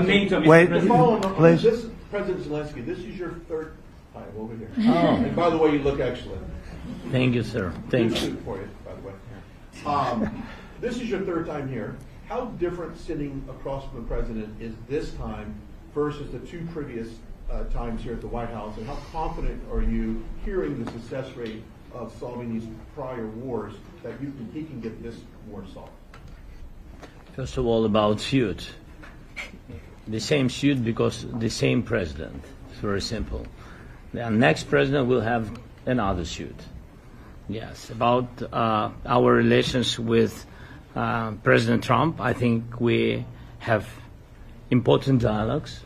NATO, wait, please. This President Zelensky, this is your third time over here. Oh. And by the way, you look excellent. Thank you, sir. Thank you. For you, by the way. This is your third time here. How different sitting across from the president is this time versus the two previous times here at the White House, and how confident are you hearing the success rate of solving these prior wars that he can get this war solved? First of all, about suit. The same suit because the same president. It's very simple. The next president will have another suit. Yes. About our relations with President Trump, I think we have important dialogues.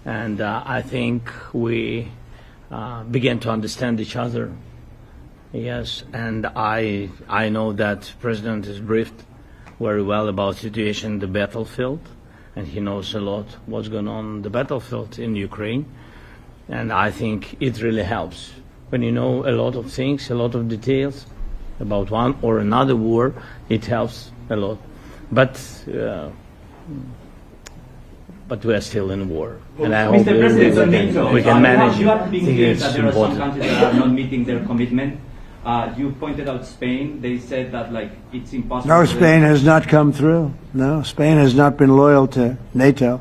And I think we began to understand each other. Yes, and I know that President is briefed very well about situation in the battlefield, and he knows a lot what's going on the battlefield in Ukraine. And I think it really helps when you know a lot of things, a lot of details about one or another war. It helps a lot, but we are still in war, and I hope we can manage. You are being clear that there are some countries that are not meeting their commitment. You pointed out Spain. They said that it's impossible. No, Spain has not come through. No, Spain has not been loyal to NATO.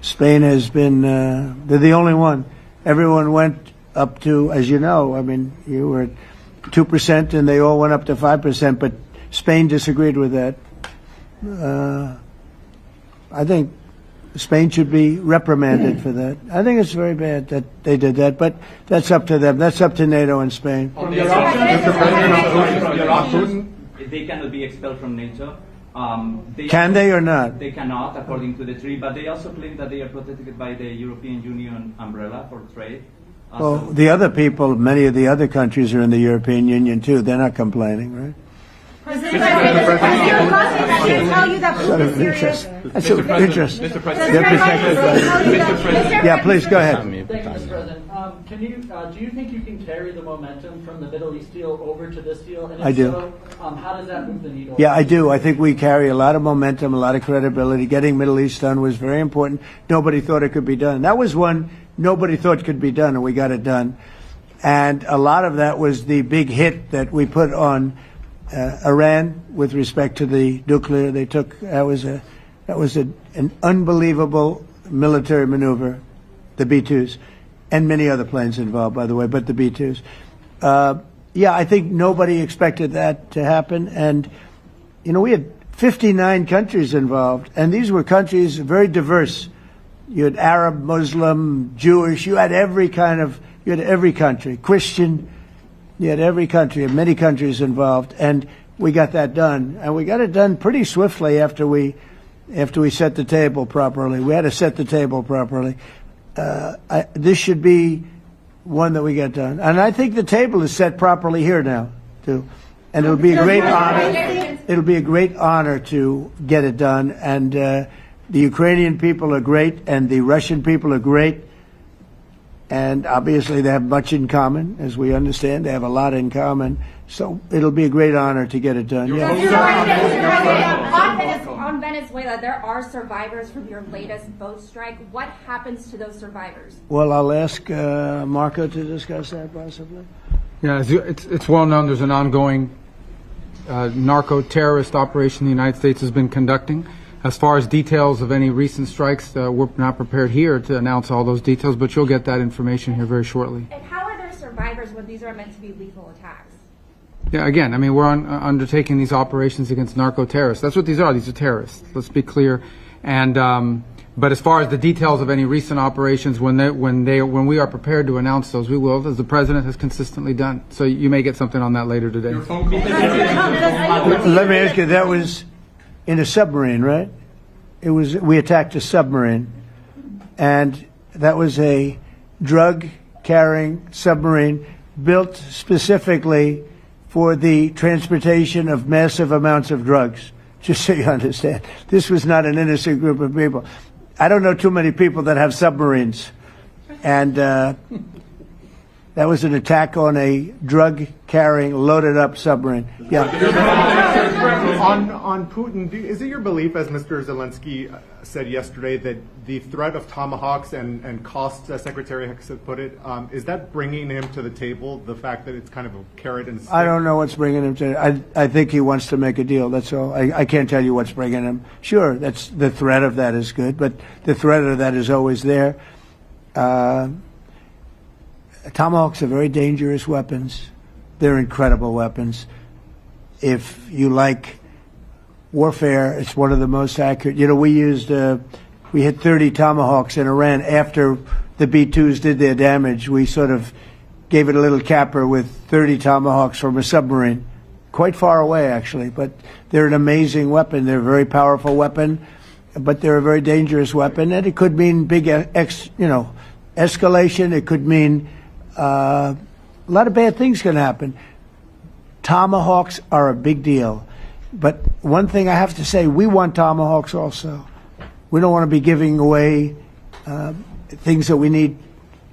Spain has been. They're the only one. Everyone went up to, as you know. I mean, you were at 2%, and they all went up to 5%. But Spain disagreed with that. I think Spain should be reprimanded for that. I think it's very bad that they did that, but that's up to them. That's up to NATO and Spain. They cannot be expelled from NATO. Can they or not? They cannot, according to the treaty, but they also claim that they are protected by the European Union umbrella for trade. Well, the other people, many of the other countries are in the European Union too. They're not complaining, right? President, I can tell you that food is serious. That's of interest. Mr. They're protected by Yeah, please, go ahead. Thank you, Mr. President. Do you think you can carry the momentum from the Middle East deal over to this deal? And if I do. So, how does that move the needle? Yeah, I do. I think we carry a lot of momentum, a lot of credibility. Getting Middle East done was very important. Nobody thought it could be done. That was one nobody thought could be done, and we got it done. And a lot of that was the big hit that we put on Iran with respect to the nuclear. They took that was an unbelievable military maneuver, the B-2s, and many other planes involved, by the way, but the B-2s. Yeah, I think nobody expected that to happen, and we had 59 countries involved, and these were countries very diverse. You had Arab, Muslim, Jewish. You had every country, Christian. You had every country, and many countries involved, and we got that done. And we got it done pretty swiftly after we set the table properly. We had to set the table properly. This should be one that we get done. And I think the table is set properly here now, too. And it'll be a great honor. It'll be a great honor to get it done. And the Ukrainian people are great, and the Russian people are great. And obviously they have much in common, as we understand. They have a lot in common. So it'll be a great honor to get it done. Yeah. On Venezuela, there are survivors from your latest boat strike. What happens to those survivors? Well, I'll ask Marco to discuss that possibly. Yeah, it's well known there's an ongoing narco-terrorist operation the United States has been conducting. As far as details of any recent strikes, we're not prepared here to announce all those details, but you'll get that information here very shortly. And how are there survivors when these are meant to be lethal attacks? Yeah, again, I mean, we're undertaking these operations against narco-terrorists. That's what these are. These are terrorists. Let's be clear. And but as far as the details of any recent operations, when we are prepared to announce those, we will, as the president has consistently done. So you may get something on that later today. Let me ask you, that was in a submarine, right? We attacked a submarine, and that was a drug-carrying submarine built specifically for the transportation of massive amounts of drugs, just so you understand. This was not an innocent group of people. I don't know too many people that have submarines, and that was an attack on a drug-carrying, loaded-up submarine. Yeah. On Putin, is it your belief, as Mr. Zelensky said yesterday, that the threat of tomahawks and costs, as Secretary Hicks put it, is that bringing him to the table, the fact that it's kind of a carrot and stick? I don't know what's bringing him to. I think he wants to make a deal. That's all. I can't tell you what's bringing him. Sure, that's the threat of that is good, but the threat of that is always there. Tomahawks are very dangerous weapons. They're incredible weapons. If you like warfare, it's one of the most accurate. You know, we hit 30 Tomahawks in Iran after the B-2s did their damage. We sort of gave it a little capper with 30 Tomahawks from a submarine, quite far away actually, but they're an amazing weapon. They're a very powerful weapon, but they're a very dangerous weapon, and it could mean big, escalation. It could mean a lot of bad things can happen. Tomahawks are a big deal. But one thing I have to say, we want tomahawks also. We don't want to be giving away things that we need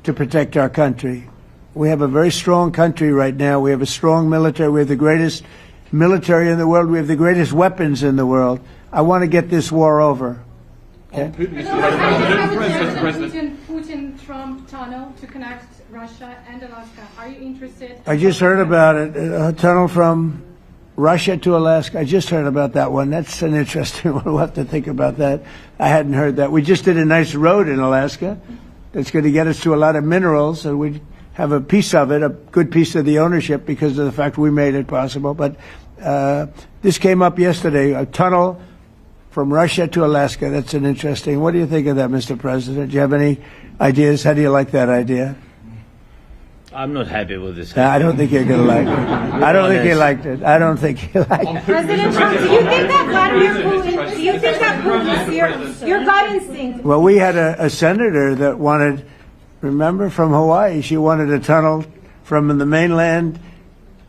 to protect our country. We have a very strong country right now. We have a strong military. We have the greatest military in the world. We have the greatest weapons in the world. I want to get this war over. Okay? Putin-Trump tunnel to connect Russia and Alaska. Are you interested? I just heard about it. A tunnel from Russia to Alaska. I just heard about that one. That's an interesting one. We'll have to think about that. I hadn't heard that. We just did a nice road in Alaska that's going to get us to a lot of minerals, and we have a piece of it, a good piece of the ownership because of the fact we made it possible. But this came up yesterday, a tunnel from Russia to Alaska. That's an interesting. What do you think of that, Mr. President? Do you have any ideas? How do you like that idea? I'm not happy with this. I don't think you're going to like it. I don't think he liked it. I don't think he liked it. President Trump, do you think that Vladimir Putin, do you think that Putin is your gut instinct? Well, we had a senator that wanted, remember, from Hawaii, she wanted a tunnel from the mainland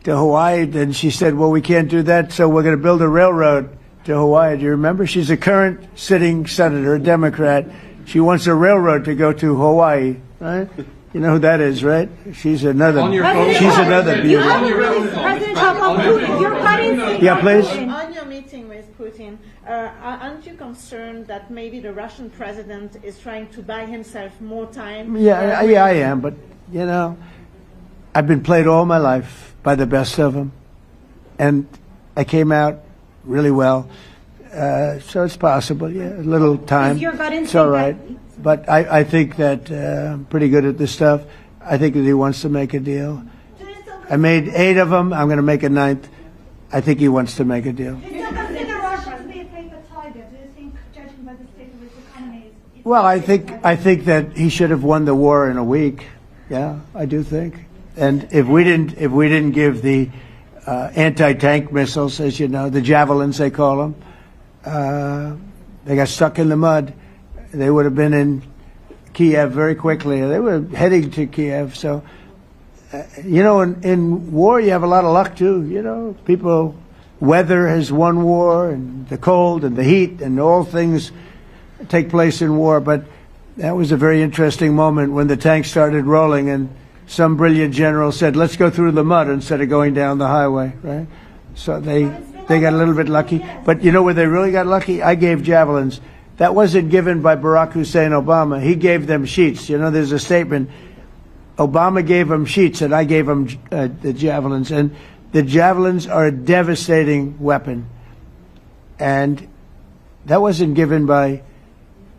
to Hawaii, and she said, well, we can't do that, so we're going to build a railroad to Hawaii. Do you remember? She's a current sitting senator, a Democrat. She wants a railroad to go to Hawaii, right? You know who that is, right? She's another beauty. President Trump, on Putin, your gut instinct. Yeah, please. On your meeting with Putin, aren't you concerned that maybe the Russian president is trying to buy himself more time? Yeah, I am, but, you know, I've been played all my life by the best of them, and I came out really well. So it's possible, yeah, a little time. Is your gut instinct it's all right. But I think that I'm pretty good at this stuff. I think that he wants to make a deal. I made 8 of them. I'm going to make a 9th. I think he wants to make a deal. Well, I think that he should have won the war in a week. Yeah, I do think. And if we didn't give the anti-tank missiles, as you know, the javelins they call them, they got stuck in the mud. They would have been in Kiev very quickly. They were heading to Kiev. So, you know, in war, you have a lot of luck, too. You know, weather has won war, and the cold and the heat and all things take place in war. But that was a very interesting moment when the tanks started rolling and some brilliant general said, let's go through the mud instead of going down the highway, right? So they got a little bit lucky. But you know where they really got lucky? I gave javelins. That wasn't given by Barack Hussein Obama. He gave them sheets. You know, there's a statement. Obama gave them sheets, and I gave them the javelins. And the javelins are a devastating weapon. And that wasn't given by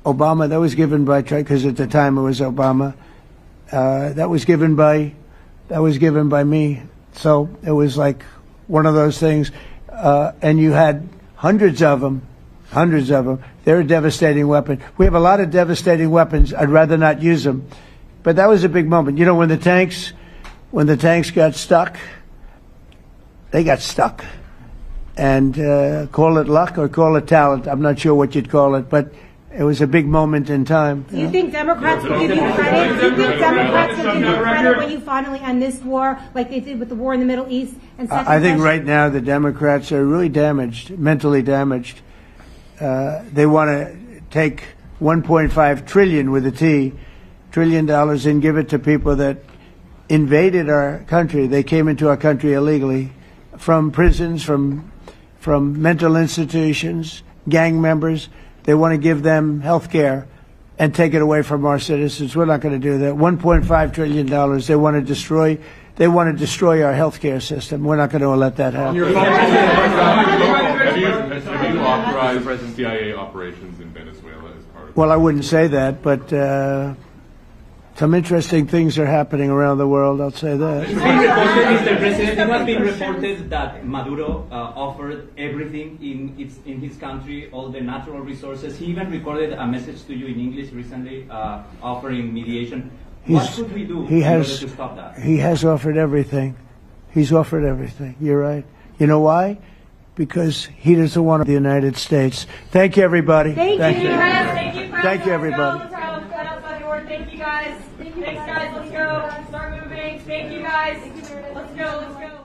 Obama. That was given by, because at the time it was Obama. That was given by me. So it was like one of those things. And you had hundreds of them. They're a devastating weapon. We have a lot of devastating weapons. I'd rather not use them. But that was a big moment. You know, when the tanks got stuck, they got stuck. And call it luck or call it talent. I'm not sure what you'd call it, but it was a big moment in time. Do you think Democrats will give you credit? Do you think Democrats will give you credit when you finally end this war, like they did with the war in the Middle East? And I think right now the Democrats are really damaged, mentally damaged. They want to take $1.5 trillion with a T, $1 trillion and give it to people that invaded our country. They came into our country illegally from prisons, from from mental institutions, gang members. They want to give them health care and take it away from our citizens. We're not going to do that. $1.5 trillion they want to destroy. They want to destroy our health care system. We're not going to let that happen. Have you authorized CIA operations in Venezuela as part of Well, I wouldn't say that, but some interesting things are happening around the world, I'll say that. It's been reported, Mr. President, it has been reported that Maduro offered everything in his country, all the natural resources. He even recorded a message to you in English recently, offering mediation. What should we do in order to stop that? He has offered everything. He's offered everything. You're right. You know why? Because he doesn't want the United States. Thank you, everybody. Thank you. Thank you, Thank you, everybody. Thank you, guys. Thanks, guys. Let's go. Start moving. Thank you, guys. Let's go.